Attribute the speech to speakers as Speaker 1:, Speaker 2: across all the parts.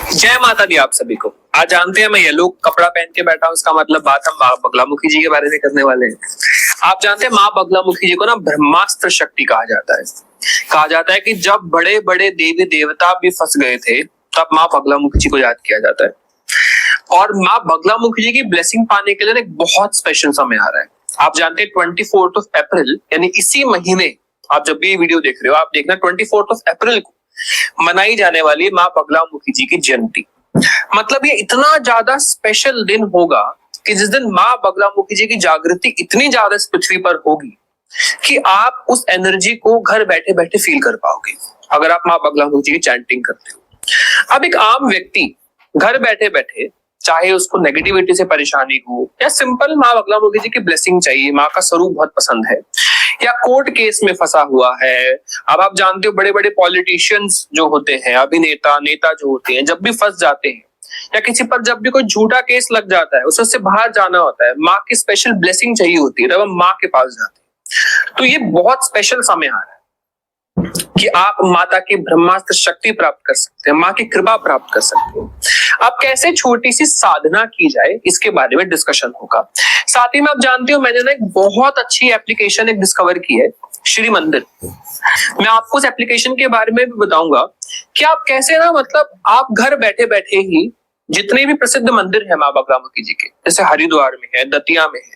Speaker 1: जय माता दी आप सभी को। आज जानते हैं मैं येलो कपड़ा पहन के बैठा हूँ, इसका मतलब बात हम माँ बगलामुखी जी के बारे में करने वाले हैं। आप जानते हैं माँ बगलामुखी जी को ना ब्रह्मास्त्र शक्ति कहा जाता है। कहा जाता है कि जब बड़े बड़े देवी देवता भी फंस गए थे तब माँ बगलामुखी जी को याद किया जाता है। और माँ बगलामुखी जी की ब्लेसिंग पाने के लिए एक बहुत स्पेशल समय आ रहा है। आप जानते हैं 24 अप्रैल यानी इसी महीने, आप जब भी वीडियो देख रहे हो आप देखना 24 अप्रैल को मनाई जाने वाली माँ बगलामुखी जी की जयंती। मतलब ये इतना ज्यादा स्पेशल दिन होगा कि जिस दिन माँ बगलामुखी जी की जागृति इतनी ज्यादा इस पृथ्वी पर होगी कि आप उस एनर्जी को घर बैठे बैठे फील कर पाओगे अगर आप माँ बगलामुखी जी की चैंटिंग करते हो। अब एक आम व्यक्ति घर बैठे बैठे, चाहे उसको नेगेटिविटी से परेशानी हो या सिंपल माँ बगलामुखी जी की ब्लेसिंग चाहिए, माँ का स्वरूप बहुत पसंद है, या कोर्ट केस में फंसा हुआ है। अब आप जानते हो बड़े बड़े पॉलिटिशियंस जो होते हैं, अभिनेता नेता जो होते हैं, जब भी फंस जाते हैं या किसी पर जब भी कोई झूठा केस लग जाता है, उससे बाहर जाना होता है, माँ की स्पेशल ब्लेसिंग चाहिए होती है, तब हम माँ के पास जाते हैं। तो ये बहुत स्पेशल समय आ रहा है कि आप माता की ब्रह्मास्त्र शक्ति प्राप्त कर सकते हैं, माँ की कृपा प्राप्त कर सकते हैं। अब कैसे छोटी सी साधना की जाए इसके बारे में डिस्कशन होगा। साथ ही में आप जानते हो मैंने ना एक बहुत अच्छी एप्लीकेशन एक डिस्कवर की है, श्री मंदिर। मैं आपको उस एप्लीकेशन के बारे में भी बताऊंगा कि आप कैसे ना, मतलब आप घर बैठे बैठे ही जितने भी प्रसिद्ध मंदिर है माँ बगलामुखी जी के, जैसे हरिद्वार में है, दतिया में है,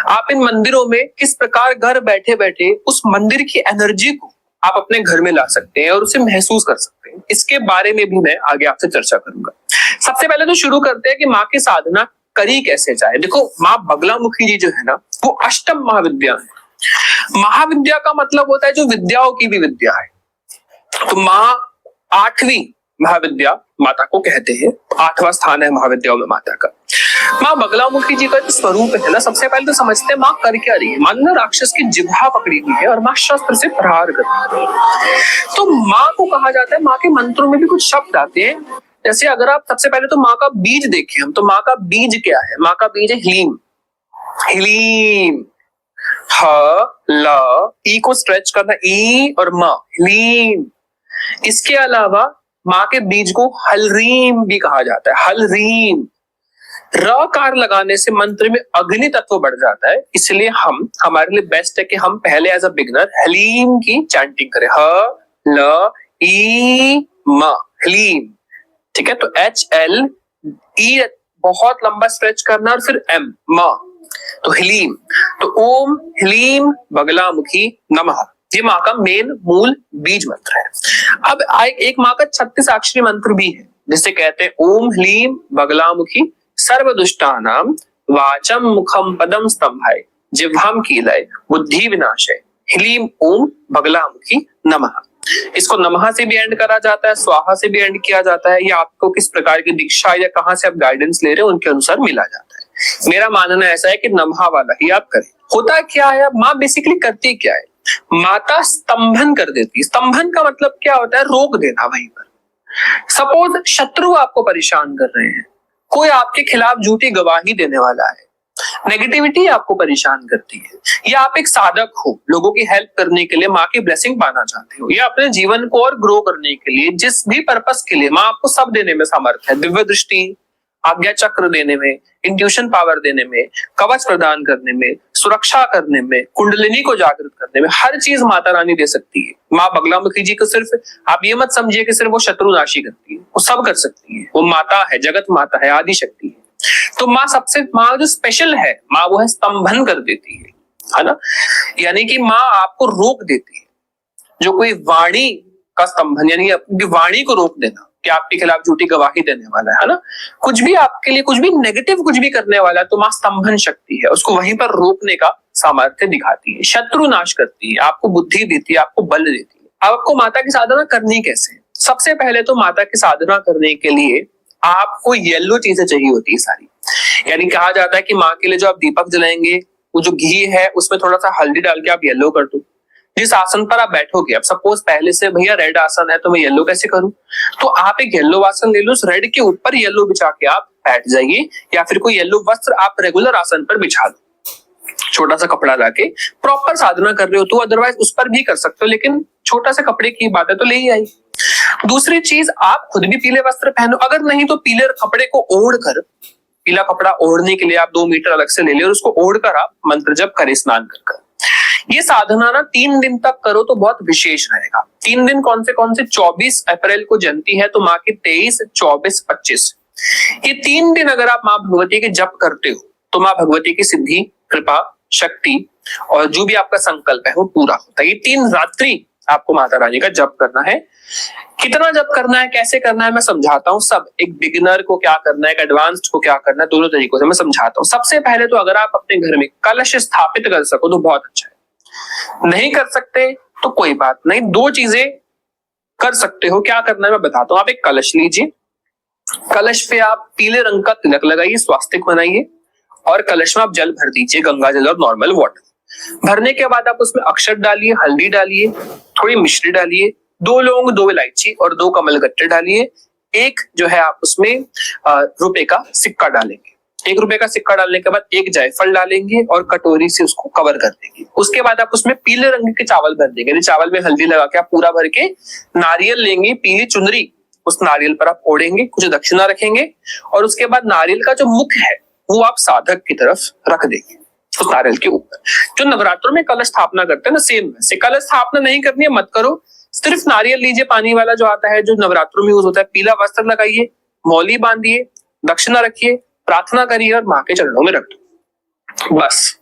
Speaker 1: आप इन मंदिरों में किस प्रकार घर बैठे बैठे उस मंदिर की एनर्जी को आप अपने घर में ला सकते हैं और उसे महसूस कर सकते हैं, इसके बारे में भी मैं आगे आपसे चर्चा करूंगा। सबसे पहले तो शुरू करते हैं कि माँ की साधना करी कैसे जाए। देखो माँ बगलामुखी जी जो है ना, वो अष्टम महाविद्या है। महाविद्या का मतलब होता है जो विद्याओं की भी विद्या है। तो माँ आठवीं महाविद्या माता को कहते हैं, आठवां स्थान है महाविद्याओं में माता का। माँ बगलामुखी जी का जो स्वरूप है ना, सबसे पहले तो समझते हैं माँ कर क्या रही है। माँ ने राक्षस की जिह्वा पकड़ी हुई है और माँ शस्त्र से प्रहार करती है। तो माँ को कहा जाता है, माँ के मंत्रों में भी कुछ शब्द आते हैं, जैसे अगर आप सबसे पहले तो माँ का बीज देखें हम, तो माँ का बीज क्या है? माँ का बीज है ह्लीम। ह्लीम, ह ल ई को स्ट्रेच करना, ई और म, ह्लीम। इसके अलावा माँ के बीज को हलरीम भी कहा जाता है, हलरीम। रकार लगाने से मंत्र में अग्नि तत्व बढ़ जाता है, इसलिए हम हमारे लिए बेस्ट है कि हम पहले एज अ बिगनर हलीम की चैंटिंग करें, ह ल ई म, हलीम। ठीक है, तो एच एल ई बहुत लंबा स्ट्रेच करना और फिर एम, म, तो हलीम। तो ओम हलीम बगलामुखी नमः, ये माँ का मेन मूल बीज मंत्र है। अब एक माँ का 36 अक्षरी मंत्र भी है जिसे कहते हैं ओम ह्लीम बगलामुखी सर्वदुष्टानाम वाचम मुखम पदम स्तंभाय जिह्वाम कीलय बुद्धि विनाशय ह्लीम ओम बगलामुखी नमः। इसको नमः से भी एंड करा जाता है, स्वाहा से भी एंड किया जाता है, या आपको किस प्रकार की दीक्षा या कहां से आप गाइडेंस ले रहे हो उनके अनुसार मिला जाता है। मेरा मानना ऐसा है कि नमः वाला ही आप करें। होता क्या है, माँ बेसिकली करती क्या है, माता स्तंभन कर देती है। स्तंभन का मतलब क्या होता है? रोक देना वहीं पर। सपोज शत्रु आपको परेशान कर रहे हैं, कोई आपके खिलाफ झूठी गवाही देने वाला है, नेगेटिविटी आपको परेशान करती है, या आप एक साधक हो, लोगों की हेल्प करने के लिए माँ की ब्लेसिंग पाना चाहते हो, या अपने जीवन को और ग्रो करने के लिए जिस भी पर्पस के लिए, माँ आपको सब देने में समर्थ है। दिव्य दृष्टि, आज्ञा चक्र देने में, इंट्यूशन पावर देने में, कवच प्रदान करने में, सुरक्षा करने में, कुंडलिनी को जागृत करने में, हर चीज माता रानी दे सकती है। माँ बगलामुखी जी को सिर्फ आप ये मत समझिए कि सिर्फ वो शत्रुनाशी करती है, वो सब कर सकती है। वो माता है, जगत माता है, आदि शक्ति है। तो माँ सबसे, माँ जो स्पेशल है माँ वो है स्तंभन कर देती है ना, यानी कि माँ आपको रोक देती है। जो कोई वाणी का स्तंभन, यानी अपनी वाणी को रोक देना कि आपके खिलाफ झूठी गवाही देने वाला है ना, कुछ भी आपके लिए कुछ भी नेगेटिव कुछ भी करने वाला है, तो माँ स्तंभन शक्ति है, उसको वहीं पर रोकने का सामर्थ्य दिखाती है, शत्रु नाश करती है, आपको बुद्धि देती है, आपको बल देती है। अब आपको माता की साधना करनी कैसे? सबसे पहले तो माता की साधना करने के लिए आपको येलो चीजें चाहिए होती है सारी। यानी कहा जाता है कि माँ के लिए जो आप दीपक जलाएंगे, वो जो घी है उसमें थोड़ा सा हल्दी डाल के आप येलो कर दो। जिस आसन पर आप बैठोगे, अब सपोज पहले से भैया रेड आसन है तो मैं येलो कैसे करूं, तो आप एक येलो आसन ले लो, उस रेड के ऊपर येलो बिछा के आप बैठ जाइए, या फिर कोई येलो वस्त्र आप रेगुलर आसन पर बिछा लो, छोटा सा कपड़ा लाके। प्रॉपर साधना कर रहे हो तो अदरवाइज उस पर भी कर सकते हो, लेकिन छोटा सा कपड़े की बात है तो ले ही आई। दूसरी चीज, आप खुद भी पीले वस्त्र पहनो, अगर नहीं तो पीले कपड़े को ओढ़कर, पीला कपड़ा ओढ़ने के लिए आप 2 मीटर अलग से ले ले और उसको ओढ़कर आप मंत्र जप करें स्नान कर। ये साधना ना 3 दिन तक करो तो बहुत विशेष रहेगा। 3 दिन कौन से 24 अप्रैल को जयंती है तो माँ की 23, 24, 25, ये 3 दिन अगर आप माँ भगवती के जप करते हो तो माँ भगवती की सिद्धि, कृपा, शक्ति और जो भी आपका संकल्प है वो पूरा होता है। ये 3 रात्रि आपको माता रानी का जप करना है। कितना जप करना है, कैसे करना है, मैं समझाता हूँ सब। एक बिगिनर को क्या करना है, एक एडवांस्ड को क्या करना है, दोनों तरीकों से मैं समझाता हूँ। सबसे पहले तो अगर आप अपने घर में कलश स्थापित कर सको तो बहुत अच्छा है। नहीं कर सकते तो कोई बात नहीं, 2 चीजें कर सकते हो। क्या करना है मैं बताता हूँ। आप एक कलश लीजिए, कलश पे आप पीले रंग का तिलक लगाइए, स्वास्तिक बनाइए और कलश में आप जल भर दीजिए, गंगा जल और नॉर्मल वाटर। भरने के बाद आप उसमें अक्षत डालिए, हल्दी डालिए, थोड़ी मिश्री डालिए, 2 लौंग, 2 इलायची और 2 कमलगट्टे डालिए। एक जो है आप उसमें रुपए का सिक्का डालेंगे। 1 रुपए का सिक्का डालने के बाद 1 जायफल डालेंगे और कटोरी से उसको कवर कर देंगे। उसके बाद आप उसमें पीले रंग के चावल भर देंगे। चावल में हल्दी लगा के आप पूरा भर के नारियल लेंगे, पीली चुनरी उस नारियल पर आप ओढ़ेंगे, कुछ दक्षिणा रखेंगे और उसके बाद नारियल का जो मुख है वो आप साधक की तरफ रख देंगे उस नारियल के ऊपर। जो नवरात्रों में कलश स्थापना करते हैं ना, सेम वैसे कलश स्थापना नहीं करनी है, मत करो। सिर्फ नारियल लीजिए, पानी वाला जो आता है, जो नवरात्रों में यूज होता है। पीला वस्त्र लगाइए, मौली बांधिए, दक्षिणा रखिए, प्रार्थना करिए और माँ के चरणों में रख दो, बस।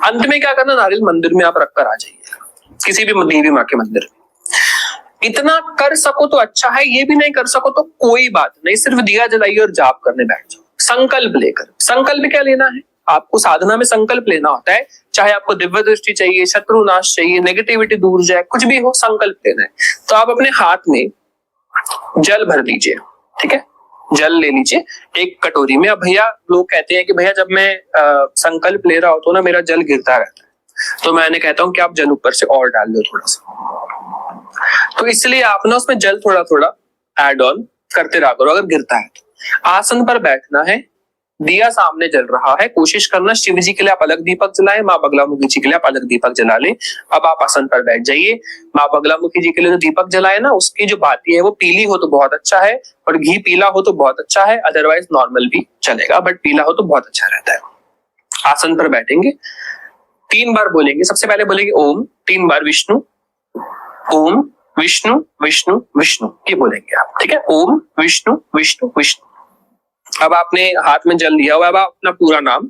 Speaker 1: अंत में क्या करना, नारियल मंदिर में आप रखकर आ जाइए, किसी भी देवी माँ के मंदिर में। इतना कर सको तो अच्छा है, ये भी नहीं कर सको तो कोई बात नहीं, सिर्फ दिया जलाइए और जाप करने बैठ जाओ संकल्प लेकर। संकल्प क्या लेना है, आपको साधना में संकल्प लेना होता है। चाहे आपको दिव्य दृष्टि चाहिए, शत्रु नाश चाहिए, नेगेटिविटी दूर जाए, कुछ भी हो, संकल्प लेना है। तो आप अपने हाथ में जल भर दीजिए, ठीक है, जल ले लीजिए एक कटोरी में। अब भैया लोग कहते हैं कि भैया जब मैं संकल्प ले रहा होता हूँ ना, मेरा जल गिरता रहता है, तो मैंने कहता हूँ कि आप जल ऊपर से और डाल दो थोड़ा सा। तो इसलिए आप ना उसमें जल थोड़ा थोड़ा ऐड ऑन करते रहा करो अगर गिरता है तो। आसन पर बैठना है, दिया सामने जल रहा है, कोशिश करना शिव जी के लिए आप अलग दीपक जलाएं, माँ बगलामुखी जी के लिए आप अलग दीपक जला लें। अब आप आसन पर बैठ जाइए। माँ बगलामुखी जी के लिए जो दीपक जलाए ना, उसकी जो बाती है वो पीली हो तो बहुत अच्छा है और घी पीला हो तो बहुत अच्छा है, अदरवाइज नॉर्मल भी चलेगा, बट पीला हो तो बहुत अच्छा रहता है। आसन पर बैठेंगे, 3 बार बोलेंगे। सबसे पहले बोलेंगे ओम, 3 बार विष्णु, ओम विष्णु विष्णु विष्णु, ये बोलेंगे आप, ठीक है, ओम विष्णु विष्णु विष्णु। अब आपने हाथ में जल लिया हुआ, अब आप अपना पूरा नाम,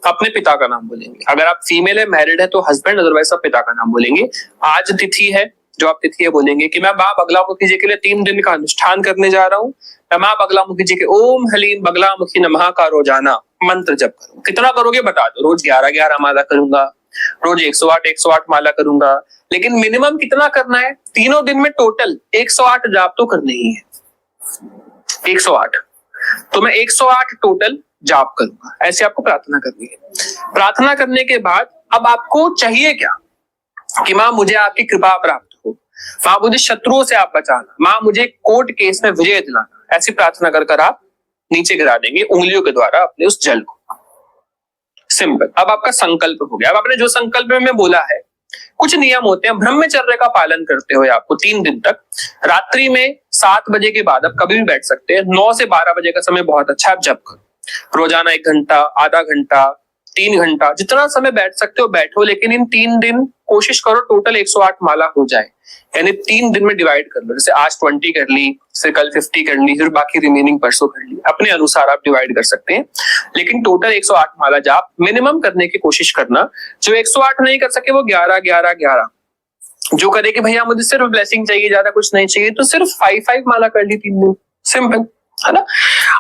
Speaker 1: अपने पिता का नाम बोलेंगे। अगर आप फीमेल है, मैरिड है तो हस्बैंड, अदरवाइज सब पिता का नाम बोलेंगे। आज तिथि है, जो आप तिथि है बोलेंगे कि मैं माँ बगलामुखी जी के लिए 3 दिन का अनुष्ठान करने जा रहा हूँ। मैं माँ बगलामुखी जी के ओम हलीम बगलामुखी नमः का रोजाना मंत्र जप करूँ। कितना करोगे बता दो, रोज 11-11 माला करूंगा, रोज 108 माला करूंगा, लेकिन मिनिमम कितना करना है, तीनों दिन में टोटल 108 जाप तो करने ही है, 108। तो मैं 108 टोटल जाप करूंगा, ऐसे आपको प्रार्थना करनी है। प्रार्थना करने के बाद अब आपको चाहिए क्या कि माँ मुझे आपकी कृपा प्राप्त हो, माँ मुझे शत्रुओं से आप बचाना, माँ मुझे कोर्ट केस में विजय दिलाना, ऐसी प्रार्थना कर आप नीचे गिरा देंगे उंगलियों के द्वारा अपने उस जल को। सिंपल। अब आपका संकल्प हो गया। अब आपने जो संकल्प में बोला है, कुछ नियम होते हैं, ब्रह्मचर्य का पालन करते हुए आपको 3 दिन तक, रात्रि में 7 बजे के बाद आप कभी भी बैठ सकते हैं, 9 से 12 बजे का समय बहुत अच्छा, आप जप करो। रोजाना 1 घंटा, आधा घंटा, 3 घंटा, जितना समय बैठ सकते हो बैठो, लेकिन इन 3 दिन कोशिश करो टोटल 108 माला हो जाए, यानी 3 दिन में डिवाइड कर लो। जैसे आज 20 कर ली, फिर कल 50 कर ली, फिर बाकी रिमेनिंग परसों कर ली, अपने अनुसार आप डिवाइड कर सकते हैं, लेकिन टोटल 108 माला जाप मिनिमम करने की कोशिश करना। जो 108 नहीं कर सके वो 11-11-11, जो करे कि भैया मुझे सिर्फ ब्लेसिंग चाहिए, ज्यादा कुछ नहीं चाहिए, तो सिर्फ 5-5 माला कर ली 3 दिन, सिंपल है ना।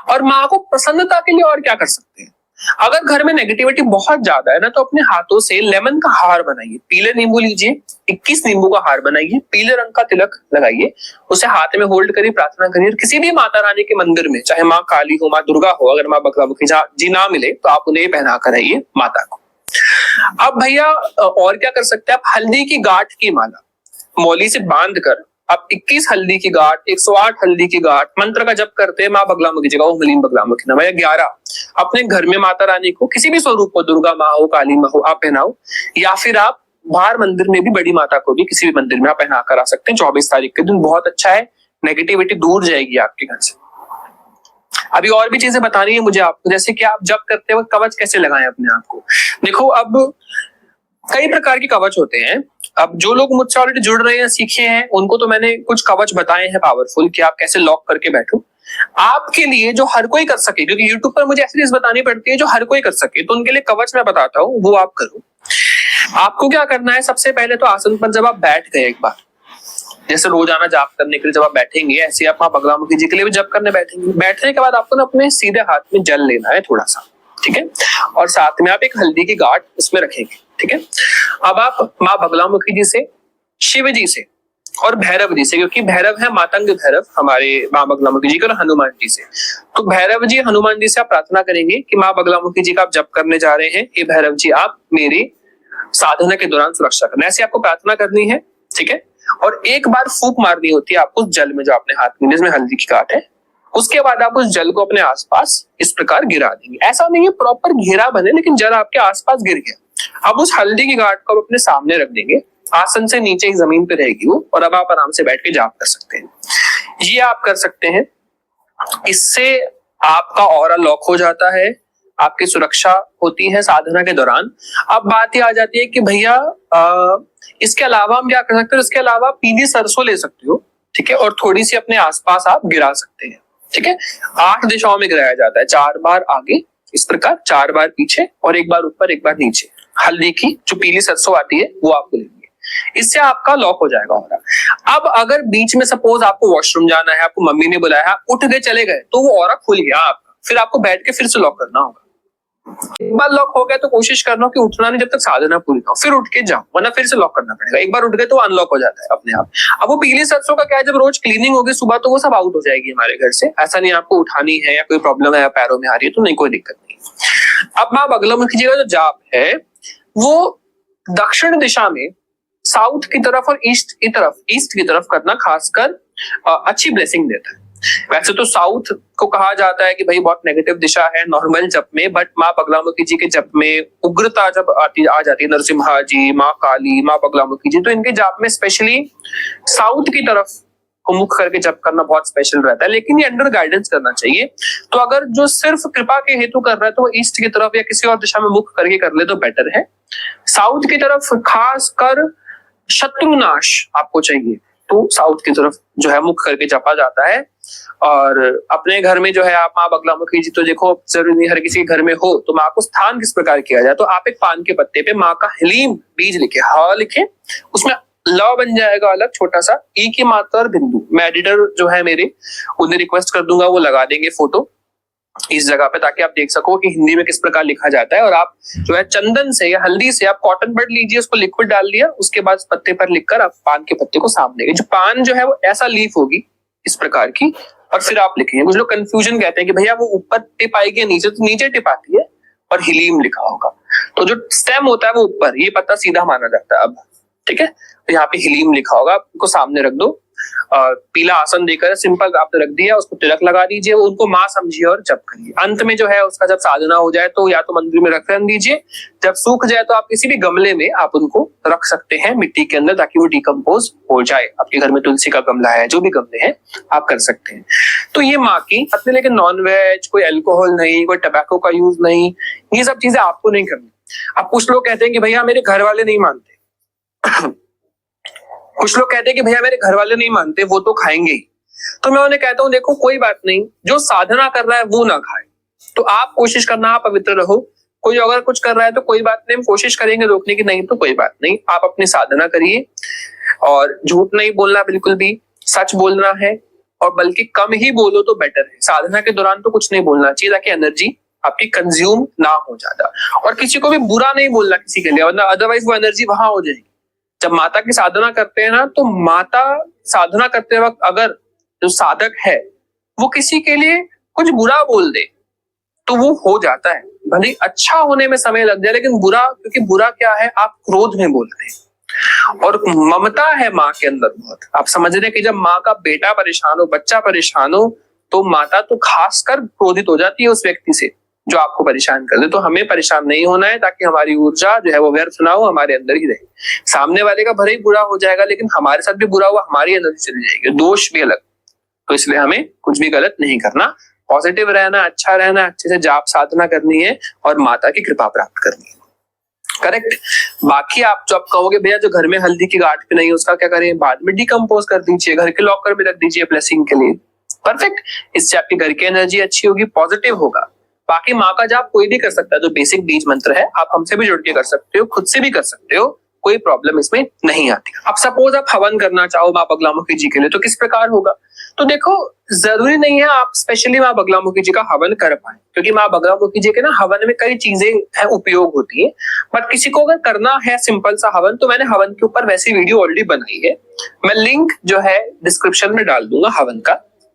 Speaker 1: और माँ को प्रसन्नता के लिए और क्या कर सकते हैं, अगर घर में नेगेटिविटी बहुत ज्यादा है ना, तो अपने हाथों से लेमन का हार बनाइए, पीले नींबू लीजिए, 21 नींबू का हार बनाइए, पीले रंग का तिलक लगाइए, उसे हाथ में होल्ड करिए, प्रार्थना करिए। किसी भी माता रानी के मंदिर में, चाहे माँ काली हो, माँ दुर्गा हो, अगर माँ बगलामुखी जी ना मिले तो आप उन्हें पहना कर आइए माता को। अब भैया और क्या कर सकते हैं आप, हल्दी की गांठ की माला मौली से बांध कर आप 21 हल्दी की गांठ, 108 हल्दी की गांठ, मंत्र का जप करते हैं माँ बगलामुखी जगह ओम हलीम बगलामुखी नमः, या 11 अपने घर में माता रानी को किसी भी स्वरूप को, दुर्गा माँ हो, काली माँ हो, आप पहनाओ, या फिर आप बाहर मंदिर में भी बड़ी माता को भी किसी भी मंदिर में आप पहना कर आ सकते हैं। 24 तारीख के दिन बहुत अच्छा है, नेगेटिविटी दूर जाएगी आपके घर से। अभी और भी चीजें बतानी है मुझे आपको, जैसे कि आप जप करते वक्त कवच कैसे लगाएं अपने आप को। देखो अब कई प्रकार के कवच होते हैं। अब जो लोग मुझसे ऑलरेडी जुड़ रहे हैं, सीखे हैं, उनको तो मैंने कुछ कवच बताए हैं पावरफुल कि आप कैसे लॉक करके बैठो। आपके लिए जो हर कोई कर सके, क्योंकि यूट्यूब पर मुझे ऐसी चीज बतानी पड़ती है जो हर कोई कर सके, तो उनके लिए कवच मैं बताता हूँ, वो आप करो। आपको क्या करना है, सबसे पहले तो आसन पर जब आप बैठ गए, एक बार जैसे रोजाना जाप करने के लिए जब आप बैठेंगे, ऐसे आप मां बगलामुखी जी के लिए भी जप करने बैठेंगे। बैठने के बाद आपको ना अपने सीधे हाथ में जल लेना है थोड़ा सा, ठीक है, और साथ में आप एक हल्दी की गांठ इसमें रखेंगे, ठीक है। अब आप मां बगलामुखी जी से, शिव जी से और भैरव जी से, क्योंकि भैरव है मातंग भैरव हमारे मां बगलामुखी जी के, और हनुमान जी से, तो भैरव जी हनुमान जी से आप प्रार्थना करेंगे कि मां बगलामुखी जी का आप जप करने जा रहे हैं, हे भैरव जी आप मेरी साधना के दौरान सुरक्षा करना, ऐसे आपको प्रार्थना करनी है, ठीक है। और एक बार फूंक मारनी होती है आपको उस जल में जो आपने हाथ में जिसमें हल्दी की गांठ है। उसके बाद आप उस जल को अपने आसपास इस प्रकार गिरा देंगे। ऐसा नहीं है प्रॉपर घेरा बने, लेकिन जल आपके आसपास गिर गया। अब उस हल्दी की गांठ को अपने सामने रख देंगे, आसन से नीचे ही जमीन पे रहेगी वो, और अब आप आराम से बैठ के जाप कर सकते हैं। ये आप कर सकते हैं, इससे आपका ऑरा लॉक हो जाता है, आपकी सुरक्षा होती है साधना के दौरान। अब बात ये आ जाती है कि भैया इसके अलावा हम क्या कर सकते हैं। इसके अलावा पीली सरसों ले सकते हो, ठीक है, और थोड़ी सी अपने आसपास आप गिरा सकते हैं, ठीक है। 8 दिशाओं में गिराया जाता है, 4 बार आगे इस प्रकार, 4 बार पीछे, और 1 बार ऊपर 1 बार नीचे। हल्दी की जो पीली सरसों आती है वो आपको लेंगे, इससे आपका लॉक हो जाएगा ऑरा। अब अगर बीच में सपोज आपको वॉशरूम जाना है, आपको मम्मी ने बुलाया, उठ गए चले गए, तो वो ऑरा खुल गया आपका, फिर आपको बैठ के फिर से लॉक करना होगा। एक बार लॉक हो गया तो कोशिश करना कि उठना नहीं जब तक साधना पूरी ना हो, फिर उठ के जाओ, वरना फिर से लॉक करना पड़ेगा। एक बार उठ गए तो अनलॉक हो जाता है अपने आप। अब वो पीली सरसों का क्या है, जब रोज क्लीनिंग होगी सुबह तो वो सब आउट हो जाएगी हमारे घर से। ऐसा नहीं आपको उठानी है या कोई प्रॉब्लम है या पैरों में आ रही है तो नहीं, कोई दिक्कत नहीं। अब मां बगलामुखी जी का जो जाप है वो दक्षिण दिशा में, साउथ की तरफ और ईस्ट की तरफ करना खासकर अच्छी ब्लेसिंग देता है। वैसे तो साउथ को कहा जाता है कि भाई बहुत नेगेटिव दिशा है नॉर्मल जप में, बट मां बगलामुखी जी के जप में उग्रता जब आ जाती है, नरसिम्हा जी, मां काली, मां बगलामुखी जी, तो इनके जाप में स्पेशली साउथ की तरफ को मुख करके जप करना बहुत स्पेशल रहता है। लेकिन ये अंडर गाइडेंस करना चाहिए। तो अगर जो सिर्फ कृपा के हेतु कर रहा है तो वो ईस्ट की तरफ या किसी और दिशा में मुख करके कर ले तो बेटर है। साउथ की तरफ खास कर शत्रुनाश आपको चाहिए तो साउथ की तरफ जो है मुख करके जपा जाता है। और अपने घर में जो है आप मां बगलामुखी जी, तो देखो जरूरी नहीं हर किसी के घर में हो, तो मां को स्थान किस प्रकार किया जाए, तो आप एक पान के पत्ते पे मां का हलीम बीज लिखे, हा लिखे, उसमें ल बन जाएगा अलग छोटा सा, ई की मात्रा और बिंदु। मैं एडिटर जो है मेरे उन्हें रिक्वेस्ट कर दूंगा, वो लगा देंगे फोटो इस जगह पे, ताकि आप देख सको कि हिंदी में किस प्रकार लिखा जाता है। और आप जो है चंदन से या हल्दी से आप कॉटन बड लीजिए, उसको लिक्विड डाल दिया, उसके बाद पत्ते पर लिखकर आप पान के पत्ते को सामने लेंगे। जो पान जो है वो ऐसा लीफ होगी इस प्रकार की, और फिर आप लिखेंगे। कुछ लोग कंफ्यूजन कहते हैं कि भैया वो ऊपर टिप आएगी नीचे, तो नीचे टिप आती है और हिलीम लिखा होगा, तो जो स्टेम होता है वो ऊपर, ये पत्ता सीधा माना जाता है। अब ठीक है, तो यहाँ पे हिलीम लिखा होगा, उनको सामने रख दो, पीला आसन देकर सिंपल आपने रख दिया, उसको तिलक लगा दीजिए, उनको मां समझिए और जप करिए। अंत में जो है उसका जब साधना हो जाए तो या तो मंदिर में रख दीजिए, जब सूख जाए तो आप किसी भी गमले में आप उनको रख सकते हैं मिट्टी के अंदर, ताकि वो डिकम्पोज हो जाए। आपके घर में तुलसी का गमला है, जो भी गमले हैं आप कर सकते हैं। तो ये माँ की अपने, लेकिन नॉन वेज, कोई अल्कोहल नहीं, कोई टबैको का यूज नहीं, ये सब चीजें आपको नहीं करनी। अब कुछ लोग कहते हैं कि भैया मेरे घर वाले नहीं मानते कुछ लोग कहते हैं कि भैया मेरे घर वाले नहीं मानते, वो तो खाएंगे ही। तो मैं उन्हें कहता हूं देखो कोई बात नहीं, जो साधना कर रहा है वो ना खाए, तो आप कोशिश करना आप पवित्र रहो। कोई अगर कुछ कर रहा है तो कोई बात नहीं, हम कोशिश करेंगे रोकने की, नहीं तो कोई बात नहीं, आप अपनी साधना करिए। और झूठ नहीं बोलना, बिल्कुल भी सच बोलना है, और बल्कि कम ही बोलो तो बेटर है। साधना के दौरान तो कुछ नहीं बोलना चाहिए, ताकि एनर्जी आपकी कंज्यूम ना हो ज्यादा। और किसी को भी बुरा नहीं बोलना किसी के लिए, वरना अदरवाइज वो एनर्जी वहां हो जाएगी। जब माता की साधना करते हैं ना, तो माता साधना करते वक्त अगर जो साधक है वो किसी के लिए कुछ बुरा बोल दे तो वो हो जाता है, भले अच्छा होने में समय लग जाए, लेकिन बुरा, क्योंकि बुरा क्या है, आप क्रोध में बोलते हैं। और ममता है माँ के अंदर बहुत, आप समझ रहे हैं कि जब माँ का बेटा परेशान हो, बच्चा परेशान हो, तो माता तो खासकर क्रोधित हो जाती है उस व्यक्ति से जो आपको परेशान कर दे। तो हमें परेशान नहीं होना है, ताकि हमारी ऊर्जा जो है वो व्यर्थ ना हो, हमारे अंदर ही रहे। सामने वाले का भले ही बुरा हो जाएगा, लेकिन हमारे साथ भी बुरा हुआ, हमारी एनर्जी चली जाएगी, दोष भी अलग। तो इसलिए हमें कुछ भी गलत नहीं करना, पॉजिटिव रहना, अच्छा रहना, अच्छे से जाप साधना करनी है और माता की कृपा प्राप्त करनी है। करेक्ट। बाकी आप जो आप कहोगे भैया जो घर में हल्दी की गांठ भी नहीं है उसका क्या करें, बाद में डिकम्पोज कर दीजिए, घर के लॉकर में रख दीजिए ब्लेसिंग के लिए। परफेक्ट। इससे आपके घर की एनर्जी अच्छी होगी, पॉजिटिव होगा। बाकी माँ का जाप कोई भी कर सकता है, जो बेसिक बीज मंत्र है आप हमसे भी जुड़ के कर सकते हो, खुद से भी कर सकते हो, कोई प्रॉब्लम इसमें नहीं आती। अब सपोज आप हवन करना चाहो माँ बगलामुखी जी के लिए, तो किस प्रकार होगा? तो देखो, जरूरी नहीं है आप स्पेशली माँ बगलामुखी जी का हवन कर पाए, क्योंकि माँ बगलामुखी जी के ना हवन में कई चीजें है उपयोग होती है। बट किसी को अगर करना है सिंपल सा हवन, तो मैंने हवन के ऊपर वैसी वीडियो ऑलरेडी बनाई है, मैं लिंक जो है डिस्क्रिप्शन में डाल दूंगा हवन का।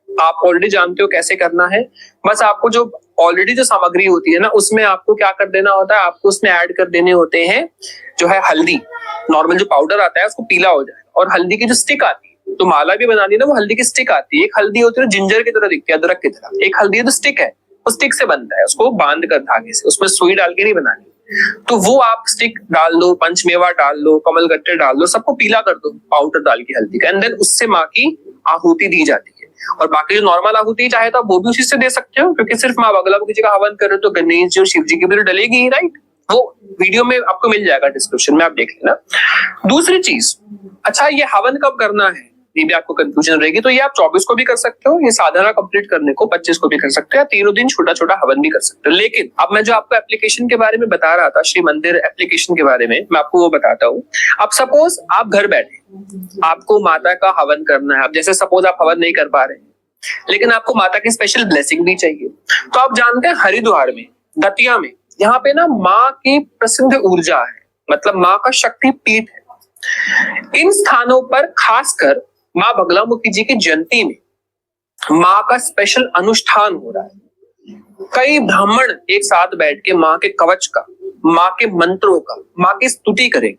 Speaker 1: आप ऑलरेडी जानते हो कैसे करना है। बस आपको जो ऑलरेडी जो सामग्री होती है ना, उसमें आपको क्या कर देना होता है, आपको उसमें ऐड कर देने होते हैं जो है हल्दी। नॉर्मल जो पाउडर आता है उसको पीला हो जाए, और हल्दी की जो स्टिक आती है, तो माला भी बनानी है ना, वो हल्दी की स्टिक आती है। एक हल्दी होती है जिंजर की तरह दिखती है, अदरक की तरह। एक हल्दी है तो स्टिक है, वो स्टिक से बनता है, उसको बांध कर धागे से, उसमें सुई डाल के नहीं बनानी। तो वो आप स्टिक डाल दो, पंचमेवा डाल दो, कमल गट्टे डाल दो, सबको पीला कर दो पाउडर डाल के हल्दी का, एंड देन उससे माँ की आहुति दी जाती है। और बाकी जो नॉर्मल आहुति चाहे तो आप वो भी उसी से दे सकते हो, क्योंकि सिर्फ माँ बगलामुखी जी का हवन कर रहे हो तो गणेश जी और शिव जी की भी डलेगी ही, राइट। वो वीडियो में आपको मिल जाएगा डिस्क्रिप्शन में, आप देख लेना। दूसरी चीज, अच्छा ये हवन कब करना है ये भी आपको कंफ्यूजन रहेगी, तो ये आप 24 को भी कर सकते हो, ये साधना कंप्लीट करने को 25 को भी कर सकते हो, या तीनों दिन छोटा छोटा हवन भी कर सकते हो। लेकिन अब मैं जो आपको एप्लीकेशन के बारे में बता रहा था, श्री मंदिर एप्लीकेशन के बारे में, मैं आपको वो बताता हूँ। अब सपोज आप घर बैठे, आपको माता का हवन करना है। अब जैसे सपोज आप हवन नहीं कर पा रहे, लेकिन आपको माता की स्पेशल ब्लेसिंग भी चाहिए, तो आप जानते हैं हरिद्वार में, दतिया में, यहाँ पे ना माँ की प्रसिद्ध ऊर्जा है, मतलब माँ का शक्ति पीठ है। इन स्थानों पर खासकर माँ बगलामुखी जी की जयंती में माँ का स्पेशल अनुष्ठान हो रहा है। कई ब्राह्मण एक साथ बैठ के माँ के कवच का, माँ के मंत्रों का, माँ की स्तुति करेंगे।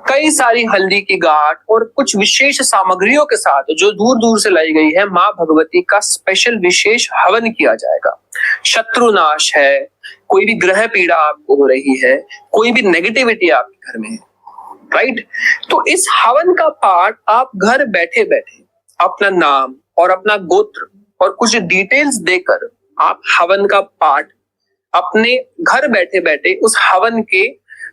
Speaker 1: कई सारी हल्दी की गांठ और कुछ विशेष सामग्रियों के साथ जो दूर दूर से लाई गई है, माँ भगवती का स्पेशल विशेष हवन किया जाएगा। शत्रु नाश है, कोई भी ग्रह पीड़ा आपको हो रही है, कोई भी नेगेटिविटी आपके घर में है, राइट। तो इस हवन का पाठ आप घर बैठे बैठे अपना नाम और अपना गोत्र और कुछ डिटेल्स देकर आप हवन का पाठ अपने घर बैठे बैठे उस हवन के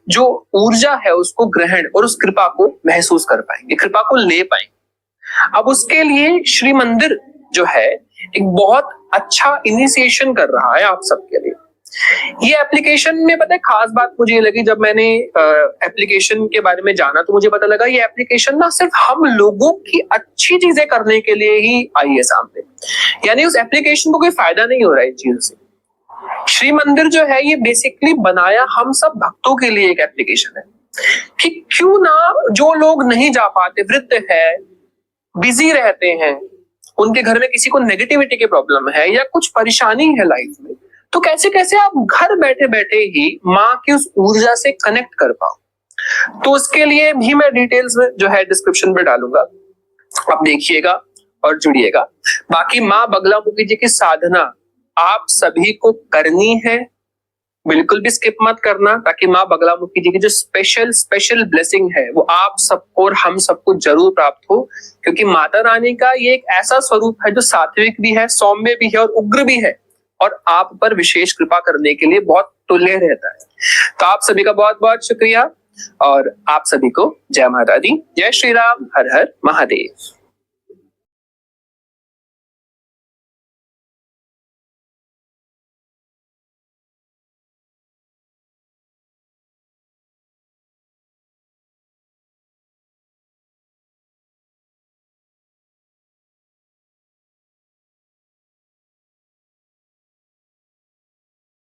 Speaker 1: जो ऊर्जा है उसको ग्रहण और उस कृपा को महसूस कर पाएंगे, कृपा को ले पाएंगे। अब उसके लिए श्री मंदिर जो है एक बहुत अच्छा इनिशिएशन कर रहा है आप सबके लिए। ये एप्लीकेशन में पता है खास बात मुझे ये लगी, जब मैंने एप्लीकेशन के बारे में जाना तो मुझे पता लगा ये एप्लीकेशन ना सिर्फ हम लोगों की अच्छी चीजें करने के लिए ही आई है सामने, यानी उस एप्लीकेशन को कोई फायदा नहीं हो रहा है इस चीज से। श्री मंदिर जो है ये बेसिकली बनाया हम सब भक्तों के लिए एक एप्लीकेशन है कि क्यों ना जो लोग नहीं जा पाते, वृद्ध है, बिजी रहते हैं, उनके घर में किसी को नेगेटिविटी की प्रॉब्लम है या कुछ परेशानी है लाइफ में, तो कैसे कैसे आप घर बैठे बैठे ही माँ की उस ऊर्जा से कनेक्ट कर पाओ। तो उसके लिए भी मैं डिटेल्स में जो है डिस्क्रिप्शन में डालूंगा, आप देखिएगा और जुड़िएगा। बाकी माँ बगलामुखी जी की साधना आप सभी को करनी है, बिल्कुल भी स्किप मत करना, ताकि माँ बगलामुखी जी की जो स्पेशल ब्लेसिंग है वो आप सबको और हम सबको जरूर प्राप्त हो। क्योंकि माता रानी का ये एक ऐसा स्वरूप है जो सात्विक भी है, सौम्य भी है और उग्र भी है, और आप पर विशेष कृपा करने के लिए बहुत तुल्य रहता है। तो आप सभी का बहुत बहुत शुक्रिया और आप सभी को जय माता दी, जय श्री राम, हर हर महादेव।